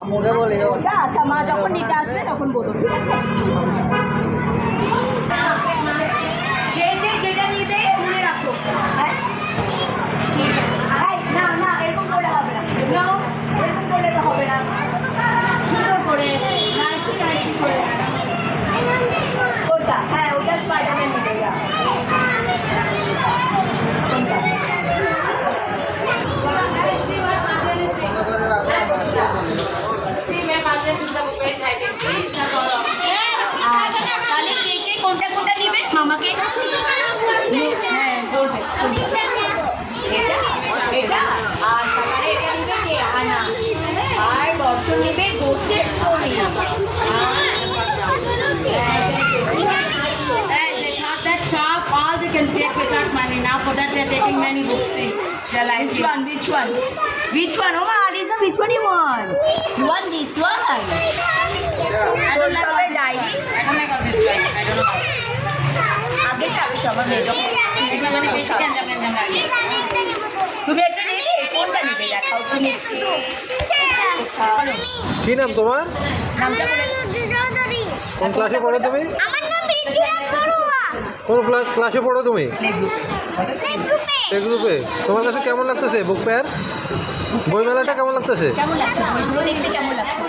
মুখে বলি ওটা আচ্ছা, মা যখন নিতে আসবে তখন বলো, ঠিক আছে? যেটা নিবে মনে রাখো, হ্যাঁ? না না, এরকম করলে হবে না, এরকম করলে তো হবে না। সুন্দর করে নাইসি করে ওটা, হ্যাঁ ওটা স্পাইডারম্যান নিবে। তাহলে কে কে কোনটা কোনটা নিবে মামাকে? হ্যাঁ বলবে এটা আর তাহলে এটা নিবে কে? আনা আর দর্শন নিবে গোস্টের story. They thought that shop, all they can take without money. Now for that they're taking many books. See, they're like, Which one? Which one? Oh, Alisa, which one you want? You want this one? I don't like all this diary. I don't like all this diary. I don't know why. আগে যাবে সবার মেয়ে যখন এটা মানে বেশি গ্যাঞ্জাম লাগে। তুমি একটা নেবে, কোনটা নেবে দেখাও তুমি। কি নাম তোমার? নামটা বলে কোন ক্লাসে পড়ো তুমি? আমার নাম ঋতুরাজ বড়ুয়া। কোন ক্লাসে পড়ো তুমি? প্লে গ্রুপে। তোমার কাছে কেমন লাগতেছে বুক ফেয়ার? বই মেলাটা কেমন লাগতেছে? কেমন লাগছে বইগুলো দেখতে? কেমন লাগছে?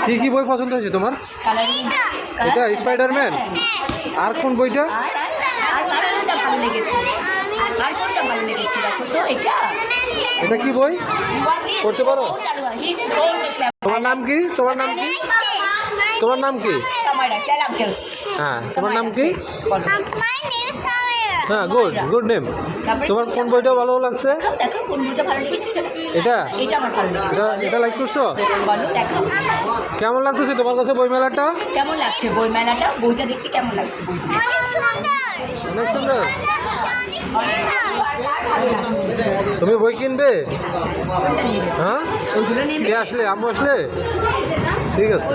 কি কি বই পছন্দ হয়েছে তোমার? কালারিং এটা স্পাইডারম্যান। আর কোন বইটা? আর কোনটা ভালো লেগেছে? আর কোনটা ভালো লেগেছে দেখো তো। এটা কি বই? পড়তে পারো? তোমার নাম কি? তোমার নাম কি? তোমার নাম কি? হ্যাঁ, তোমার নাম কি? হ্যাঁ, গুড নেম। তোমার কোন বইটা ভালো লাগছে? দেখো কোন বইটা ভালো লেগেছে? এটা এটা আমার ভালো লেগেছে। এটা লাইক করছো? বলো দেখো কেমন লাগতেছে তোমার কাছে বই মেলাটা? কেমন লাগছে বই মেলাটা? বইটা দেখতে কেমন লাগছে? বইটা অনেক সুন্দর। তুমি বই কিনবে? হ্যাঁ, কে আসলে? আম্মু আসলে? ঠিক আছে।